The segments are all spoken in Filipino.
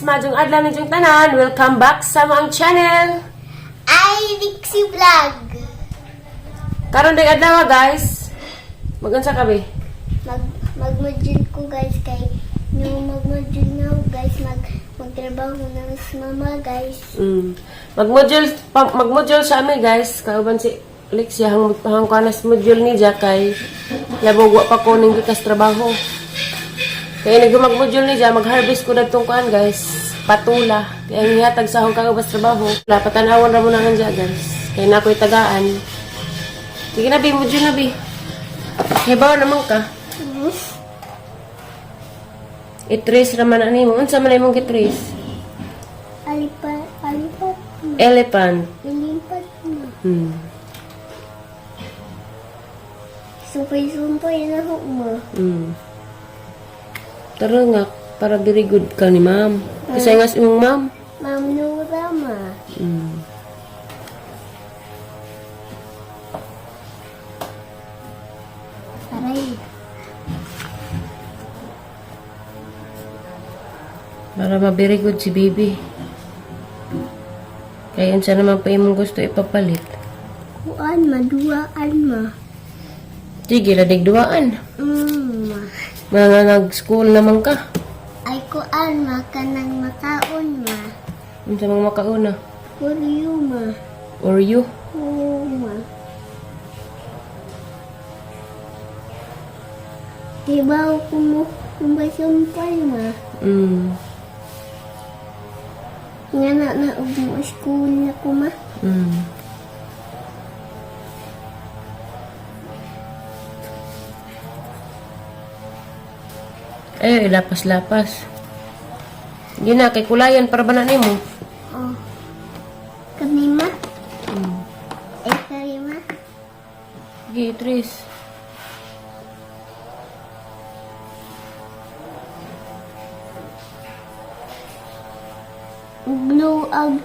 Majong adlaw ninyong tanan. Welcome back sa among channel. Ay, Dixie Vlog. Karon day adlaw guys. Magunsa ka be? Magmodule ko guys kay yung magmodule na ako, guys magtrabaho na sa mama guys. Magmodule sa amin guys. Kauban si Lexia hang kanas module ni kay labog wa pa ko ning gikas trabaho. Kaya nagmag-module ni dyan, mag-harvest ko na itong kuhan guys. Patula. Kaya niyatag sa akong kagabas trabaho. Patanawan na mo na nga guys. Kaya na ako'y tagaan. Sige na, Bi. Module na, Bi. Hibaw naman ka. I-trace naman na mo. Unsa man na imong i-trace? Alipat. Elephant. Ilipat mo. Sumpay na ho mo. Tara nga, para very good ka ni ma'am. Kasi nga si imong ma'am. Ma'am Nura ma. Aray. Para ma-very good si baby. Kaya unsa naman pa imong gusto ipapalit. Kuan maduaan ma. Sige, ladig-duaan. Ma. Mga nag-school naman ka. Ay kuan ma kanang makaon ma. Unsa mang makauna? Kuryo ma. Or you? Oo ma. Diba ko mo sumpay ma. Nga na mo school na ko ma. Eh, lapas-lapas. Gina, kay kulayan para ba na nimo? Oh. Kanima? Ay kanima? Sige, Tris. Blue ag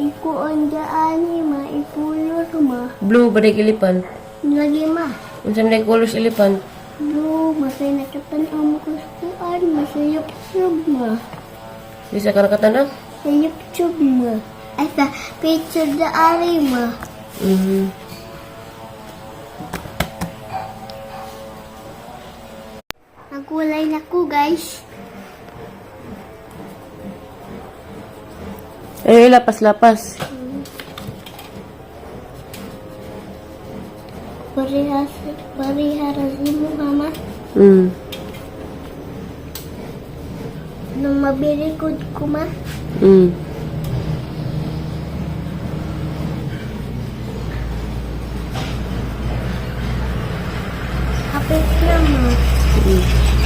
ikuan daan ma ipulor ma. Blue, baday elephant. Lagi ma. Unsa man day colors elephant? Blue, masay nakapanaw mo ko sa kuan, masayap sub ma. Bisa ka nakatanaw? Sayap sub ma. Ay sa picture da ari ma. Nagkulay na ko guys. Eh, lapas-lapas. Pariharas mo mama. Nung mabirikod ko ma. Kapit na ma.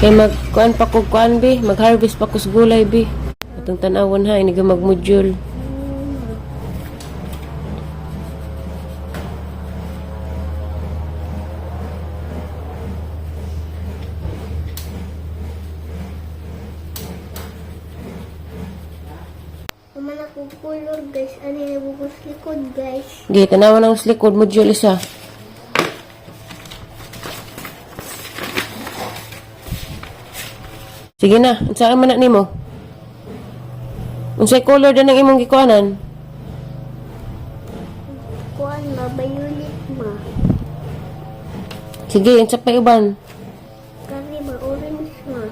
Kaya magkuan pa ko kuan bi, mag-harvest pa ko sa gulay bi. Atong tanawon ha, ini mag-module. Naman ako color guys. Ano yung bukos likod guys. Di, tanawan ang likod module isa. Sige na, unsaan man na nimo? Unsay color din ang imong gikuanan? Kuan ma, violet ma. Sige, unsa pa iban? Kari ma, orange ma.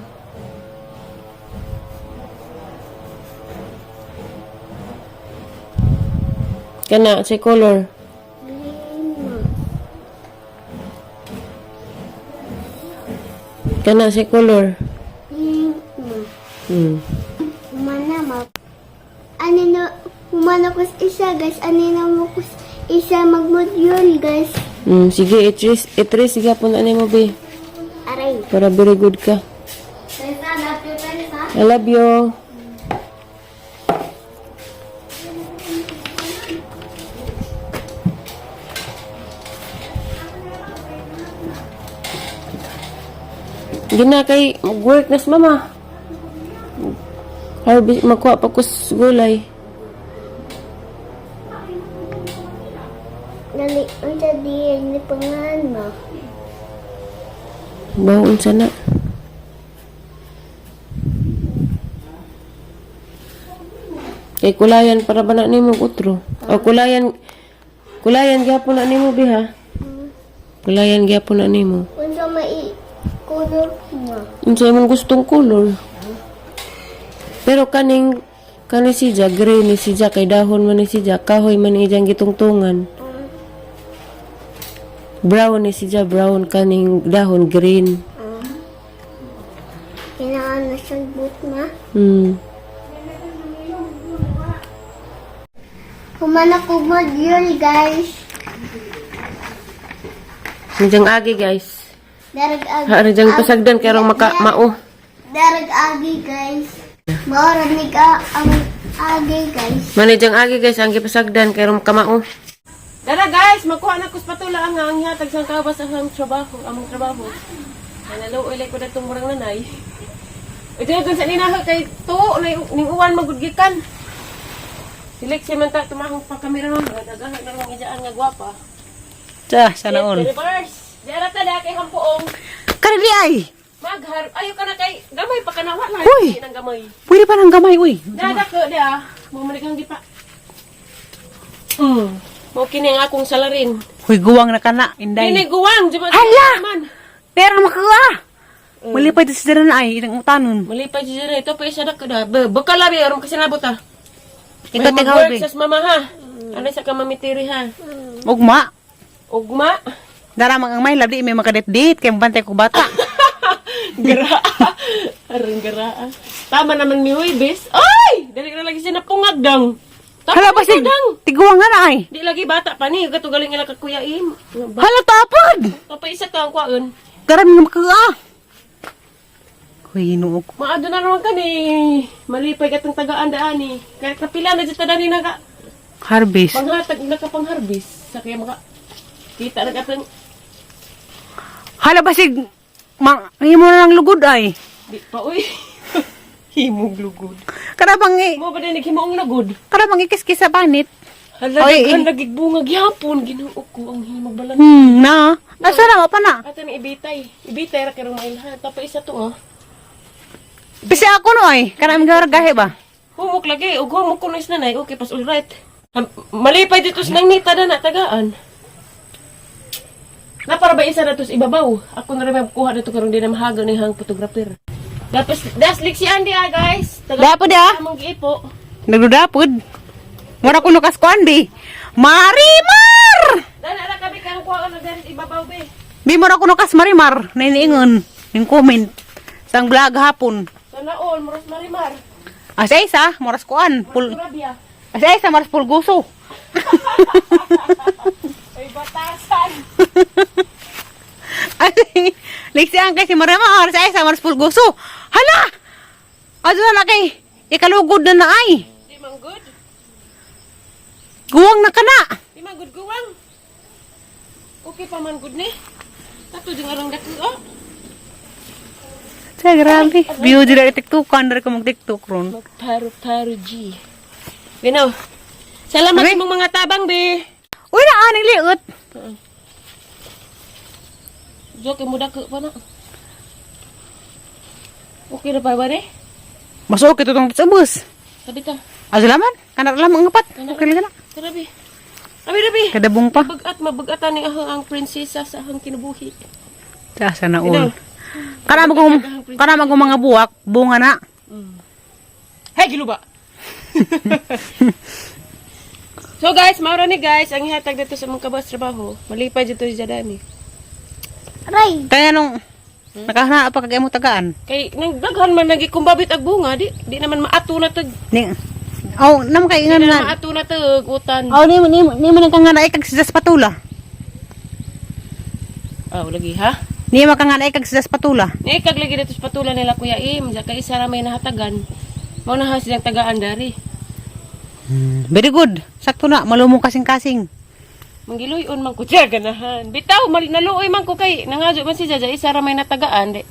Kana, unsay color? Green ma. Kana, unsay color? Pink ma. Umana ma. Ano na, umana ko sa isa guys. Ano na mo ko sa isa mag-module guys. Sige, i-trace sige po na nimo bi. Aray. Para very good ka. I love you. Gina kay mag-work na sa mama. Harvest, magkuha pa ko sa gulay. Gali, ang sabihin ni pangalan mo. Bawon sana. Kay kulayan para ba na nimo utro? O kulayan gyapon na nimo biha. Kulayan gyapon na nimo. Unsa may color mo? Unsa imong gustong color? Pero kani siya gray ni siya kay dahon man ni siya kahoy man ijang gitungtungan. Brown ni siya brown kaning dahon green. Kinaan na siyang boot na. Humana ko module, guys. Nijang agi guys. Darag agi. Harajang pasagdan kay rong mao. Darag agi, guys. Maoranig ang agi, guys. Manijang agi guys ang gipasagdan kay rong kamao. Dara guys, makuha na ko sa patula ang hatag sang kabas ang trabaho, among trabaho. Nalo ilay ko datong murang nanay. Ito yung sa ninaha kay to, ning uwan magudgikan. Silik siya man ta, tumahong pa kamera mo. Nagagahan na mga ijaan nga gwapa. Sana all. Reverse. Di arata na kay hampuong. Kanili ay. Ayaw ka na kay gamay pa kanawa na. Uy! Ng gamay. Pwede pa ng gamay, uy. Dada ko, dia. Bumalik ang di pa. Mo kini ang akong salarin. Uy, guwang na ka na, inday. Kini guwang. Hala! Man. Pero makawa. Malipay din sa dira ay, ilang utanon. Malipay si Jere. Ito pa isa na ko da. Bakal labi. Aram kasi nabot ha. Ito tinghaw, mag-work be. sa mama ha. Ano sa ka mamitiri ha. Ugma. Ugma. Dara ang may labdi, may makadet-dit, kaya bantay ko bata. Gara. Aring gara. Tama naman ni Huibis. Ay! Dali na lagi siya napungag dang. Hala ba si tiguwang nga na ay. Di lagi bata pa ni. Gato galing ila kakuyaim. Hala tapod. Papa isa ka ang kwaon. Garam nga makawa. Uy, inuok. Maado na naman ka ni. Malipay katong tagaan daan ni. Kaya kapila na dyan tada ni naga. Harvest. Panghatag na kapangharbis. Sa kaya maka. Kita na katong. Hala ba si himo na ng lugod ay. Di pa uy. Himog lugod. Karabang Mo ba din himuong lugod? karabang ikis-kis sa panit. Hala, Oy, daghan nagigbungag yapon. Ginuok ko ang himog balan. Na. Asa na pa na. Ato ni ibitay. Ibitay ra kay mailhan. Tapos isa to oh. Pisi ako no ay. Kanang garagahe ba? Humok lagi. Ug humok ko na isnanay. Okay, pas alright. Malipay dito sa nang nita na tagaan. Na para ba isa na to sa ibabaw? Ako na rin magkuha na to karon din na mahaga ni hang photographer. Tapos, daslik si Andy guys. Dapod Among giipo. Nagdudapod. Mura ko lukas ko andi. Marimar! Dala ra kami kang kuha na dahil ibabaw be. Di mura ko lukas marimar. Nainiingon. Yung comment. Sang vlog hapon. Sana all, moros marimar. Asa isa, moras kuan. Turabia. Asa isa, moras pulguso. Ay, batasan. Ay, liksiyan kay si Marimar. Asa isa, moras pulguso. Hala! Ado na kay. Ikalugod na na ay. Di man good. Guwang na ka na. Di man good guwang. Okay pa man good ni. Tato jeng arang dako oh. Say, grabe. View dila tiktukan. Dari ko mag-tiktok ron. Magparo-paro G. Bino. Salamat Okay. sa mga tabang be. Uy, naaning liot. Joke mo dako pa na. Okay na pa ba ni? Masuk ito itong sabus. Sabi ka. Asa laman? Kanak lamang ngapat. Okay lang na. Tarabi. Abi. Kadabong pa. Mabagatan ni ang prinsesa sa ahang kinubuhi. Asa na Ino. all. Kana mag mga buwak, bunga na. Hey, giluba. So guys, maura ni guys, ang ihatag dito sa mga kabas trabaho. Malipay dito si Jadani. Aray! Kaya nung nakahana pa kagay mo tagaan. Kay nang daghan man lagi kumbabit ag bunga, di naman maato na tag. Ni nam kay Di ingan naman na. maato na tag utan. Ni mo nagkangana ikag sa patula. Lagi ha. Ni makangana ikag sa patula. Ni kag lagi dito sa patula nila Kuya Im, ja kay isa ra may nahatagan. Mao na ha silang tagaan dari. Very good. Sakto na malumong kasing-kasing. Manggiluyon man ko siya ganahan. Bitaw naluoy man ko kay nangadyo man si Jaja isa ra may natagaan di.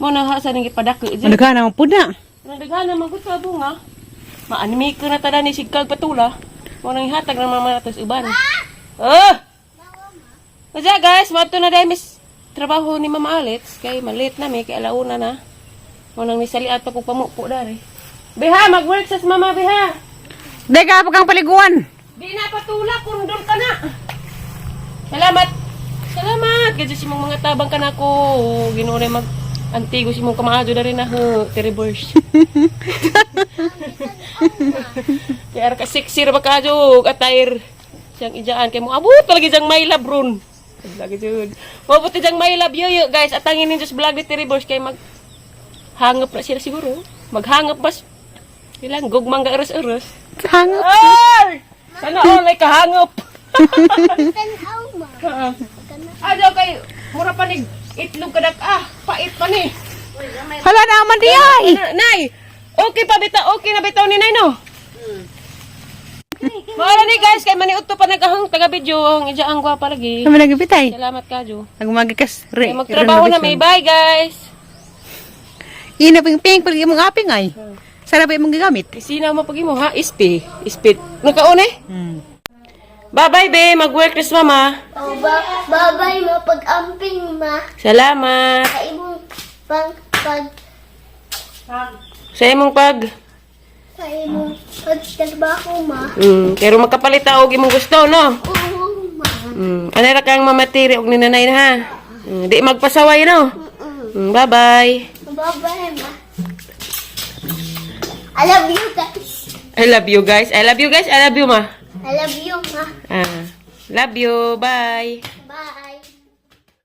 Mao na ha sa ning ipadako. Nagkana mo pud na. Nagdaghan man gud sa bunga. Maanimi ko na tada ni sigkag patula. Mao nang ihatag na mga natos uban. Kaya guys, mato na dahil mis trabaho ni Mama Alex kay malit na may kay alauna na. Mao nang nisaliat pa ko pamupo dari. Beha, mag-work sa mama beha. Dahil ka pa kang paliguan. Di na patula, kundol ka na. Salamat. Salamat. Gadyo si mong mga tabang ka na ko. Ginure mag antigo si mong kamaado na rin na. Teribors. Kaya ka siksir ba ka jog. Atayr. Siyang ijaan. Kaya mo abot talaga diyang may labron. Lagi jud. Mabot diyang may lab yoyo guys. Atangin ninyo sa vlog ni Teribors. Kaya mag hangap na sila siguro. Maghangap bas. Ilang gugmang ga eres-eres. Hangap. Ay! Sana all ay kahangap. Tanaw ma. Adaw kay mura pa ni itlog kadak pait pa ni. Hala naman di ay. Nay, okay pa bitaw, okay na bitaw ni Nay no. Mara ni guys kay maniudto pa nagahang taga video ang ijaang gwapa lagi. Naman nagipitay. Salamat kadyo. Nagmagikas. Kay magtrabaho na may bye guys. Ina ping pag imong aping ay. Sarap imong gigamit. Isinaw mo pag imo ha, ispit. Nakaon eh. Bye-bye be, mag-work res mama. Oh, babay mo pag-amping ma. Salamat. Sa imong pag Sa imong pag sa imong pagtrabaho ma. pero magkapalit ta og imong gusto no. Oo ma. Ano ra kang mamatiri og ni nanay na ha. Di magpasaway no. Bye-bye. Babay ma. I love you guys. I love you guys. I love you guys. I love you ma. I love you ma. Love you. Bye.